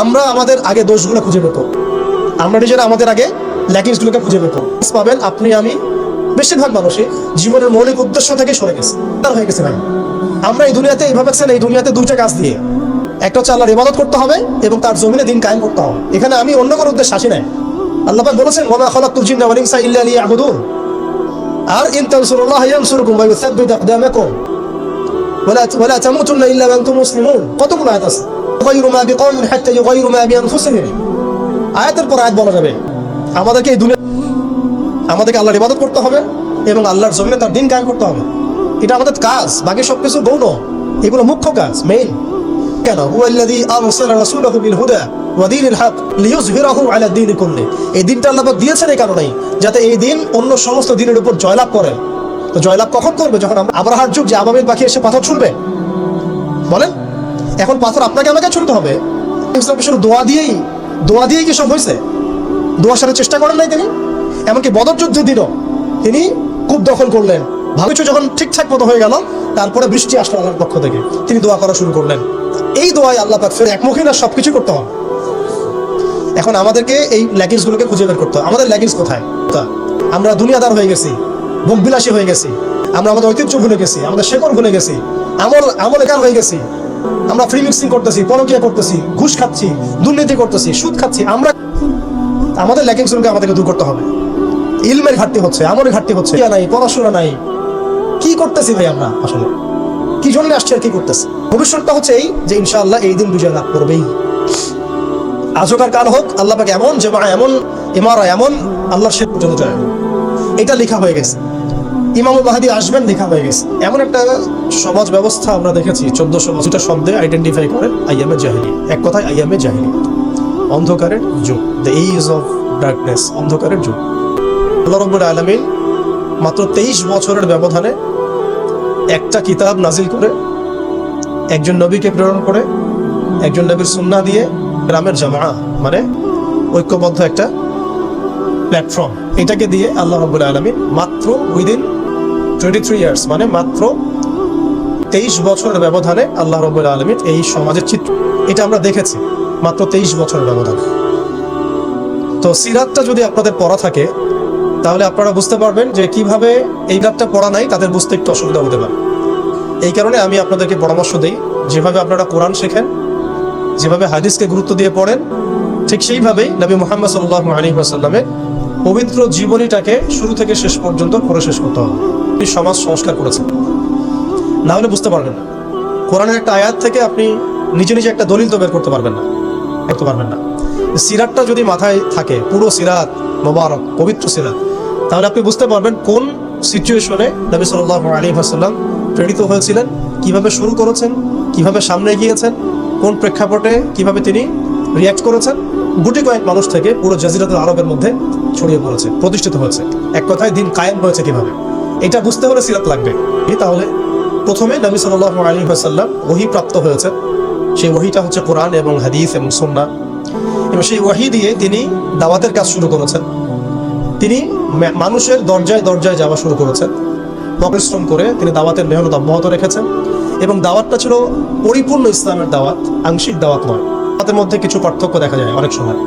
আমরা আমাদের আগে দোষগুলো খুঁজে পেত, আমরা নিজেরা আমাদের আগে ল্যাকিংসগুলোকে খুঁজে পেত। পাবেন আপনি আমি বেশিরভাগ মানুষই জীবনের মৌলিক উদ্দেশ্য থেকে সরে গেছে, তার হয়ে গেছে ভাই। আমরা এই দুনিয়াতে এইভাবে এই দুনিয়াতে দুইটা কাজ দিয়ে, একটা হচ্ছে আল্লাহর ইবাদত করতে হবে এবং তার জমিনে দিন কায়েম করতে হবে। এখানে আমি অন্য কোনো উদ্দেশ্য আসি নাই। আল্লাহ পাক বলেছেন ওয়া মা খালাকতুল জিন্না ওয়াল ইনসা ইল্লা লিয়াবুদুন, আর ইন তানসুরুল্লাহ ইয়ানসুরকুম ওয়া ইউসাব্বিত আকদামাকুম ওয়া লা তামুতুন্না ইল্লা ওয়া আনতুম মুসলিমুন। কতগুলো আয়াত আছে। গায়রু মা বিকাওমিন হাত্তা ইউগায়রু মা বিআনফুসিহিম, আয়াতের পর আয়াত বলা যাবে। আমাদেরকে এই দুনিয়া আমাদেরকে আল্লাহর ইবাদত করতে হবে এবং আল্লাহর জমিনে তার দিন কায়েম করতে হবে। এটা আমাদের কাজ, বাকি সবকিছু গৌণ, এগুলো মুখ্য কাজ, মেইন। কেন হুয়াল্লাযী আরসালা রাসূলাহু বিল হুদা ওয়া দীনিল হক লিইয়ুযহিরাহু আলা দীনি কুল্লি, এই দিনটা আল্লাহ পাক দিয়েছেন এই কারণেই যাতে এই দিন অন্য সমস্ত দিনের উপর জয়লাভ করে। তো জয়লাভ কখন করবে? যখন আমরা আবরাহার যুগ যে আবাবিল পাখি এসে পাথর ছুঁড়বে, বলেন এখন পাথর আপনাকে আমাকে ছুঁড়তে হবে। শুধু দোয়া দিয়েই কি সব হয়েছে? দোয়ার সাথে চেষ্টা করেন নাই তিনি? এমনকি বদর যুদ্ধের দিনও তিনি কূপ দখল করলেন, ভাবিছ যখন ঠিকঠাক মতো হয়ে গেল, তারপরে বৃষ্টি আসলো আল্লাহর পক্ষ থেকে, তিনি দোয়া করা শুরু করলেন। এই দোয়ায় আল্লাহ পাক ফের একমুখী না, সবকিছু করতে হবে। এখন আমাদেরকে এই ল্যাকিংস গুলোকে খুঁজে বের করতে হবে। আমাদের ল্যাকিংস কোথায়? আমরা দুনিয়াদার হয়ে গেছি, ভোগবিলাসী হয়ে গেছি, আমরা আমাদের ঐতিহ্য ভুলে গেছি, আমাদের শেকড় ভুলে গেছি, আমলেকার হয়ে গেছি। আমরা ফ্রি মিক্সিং করতেছি, পরকীয়া করতেছি, ঘুষ খাচ্ছি, দুর্নীতি করতেছি, সুদ খাচ্ছি। আমাদের ল্যাকিংস গুলোকে আমাদেরকে দূর করতে হবে। ইলমের ঘাটতি হচ্ছে, আমলের ঘাটতি হচ্ছে, নাই পড়াশোনা নাই। কি করতেছি ভাই আমরা? আসলে কি জন্য আসছে আর কি করতেছি? ভবিষ্যৎটা হচ্ছে এই যে ইনশাআল্লাহ এই দিন বিজয় লাভ করবেই। আজকার কাল হোক, আল্লাহ পাক এমন জামা, এমন ইমারা, এমন আল্লাহর শেষ পর্যন্ত যায়, এটা লেখা হয়ে গেছে। ইমামুল মাহদী আসবেন লেখা হয়ে গেছে। এমন একটা সমাজ ব্যবস্থা আমরা দেখেছি 1480টা শব্দে আইডেন্টিফাই করে আইয়ামে জাহিলি। এক কথায় আইয়ামে জাহিলি, অন্ধকারের যুগ, দ্য এজ অফ ডার্কনেস, অন্ধকারের যুগ। আল্লাহ রাব্বুল আলামিন মাত্র 23 বছরের ব্যবধানে একটা কিতাব নাজিল করে, একজন নবীকে প্রেরণ করে, একজন নবীর সুন্নাহ দিয়ে গ্রামের জামা, মানে ঐক্যবদ্ধ একটা প্ল্যাটফর্ম, এটাকে দিয়ে আল্লাহ রাব্বুল আলামিন মাত্র উইদিন 23 ইয়ার্স, মানে মাত্র 23 বছরের ব্যবধানে আল্লাহ রাব্বুল আলামিন এই সমাজের চিত্র, এটা আমরা দেখেছি মাত্র 23 বছরের ব্যবধানে। তো সিরাতটা যদি আপনাদের পড়া থাকে তাহলে আপনারা বুঝতে পারবেন যে কিভাবে এই গাছটা পড়া নাই তাদের বুঝতে একটু অসুবিধা হতে পারে। এই কারণে আমি আপনাদেরকে পরামর্শ দিই, যেভাবে আপনারা কোরআন শেখেন, যেভাবে হাদিসকে গুরুত্ব দিয়ে পড়েন, ঠিক সেইভাবেই নবী মুহাম্মদ সাল্লাল্লাহু আলাইহি ওয়াসাল্লামের পবিত্র জীবনীটাকে শুরু থেকে শেষ পর্যন্ত পড়ে শেষ করতে হবে। তিনি সমাজ সংস্কার করেছেন, না হলে বুঝতে পারবেন না। কোরআনের একটা আয়াত থেকে আপনি নিজে নিজে একটা দলিল তো বের করতে পারবেন না। সিরাতটা যদি মাথায় থাকে, পুরো সিরাত মোবারক পবিত্র সিরাত, তাহলে আপনি বুঝতে পারবেন কোন সিচুয়েশনে নবী সাল্লাল্লাহু আলাইহি ওয়াসাল্লাম প্রেরিত হয়েছিলেন, কিভাবে শুরু করেছেন, কিভাবে সামনে এগিয়েছেন, কোন প্রেক্ষাপটে কিভাবে তিনি রিয়াক্ট করেছেন। গুটি কয়েক মানুষ থেকে পুরো জাজিরাতুল আরবের মধ্যে ছড়িয়ে পড়েছে, প্রতিষ্ঠিত হয়েছে। এক কথায় দিন কায়েম হয়েছে কিভাবে, এটা বুঝতে হলে সিরাত লাগবে। তাহলে প্রথমে নবী সাল্লাল্লাহু আলাইহি ওয়াসাল্লাম ওহী প্রাপ্ত হয়েছে, সেই ওহীটা হচ্ছে কোরআন এবং হাদিস এবং সুন্নাহ, এবং সেই ওহী দিয়ে তিনি দাওয়াতের কাজ শুরু করেছেন। তিনি মানুষের দরজায় দরজায় যাওয়া শুরু করেছেন, পরিশ্রম করে তিনি দাওয়াতের মেহনত অব্যাহত রেখেছেন। এবং দাওয়াতটা ছিল পরিপূর্ণ ইসলামের দাওয়াত, আংশিক দাওয়াত নয়। দাওয়াতের মধ্যে কিছু পার্থক্য দেখা যায় অনেক সময়।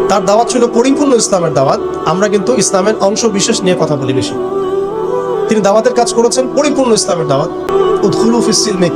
তার দাওয়াত ছিল পরিপূর্ণ ইসলামের দাওয়াত, আমরা কিন্তু ইসলামের অংশ বিশেষ নিয়ে কথা বলি বেশি। তিনি দাওয়াতের কাজ করেছেন পরিপূর্ণ ইসলামের দাওয়াত। উদখুলু ফিস সিলমি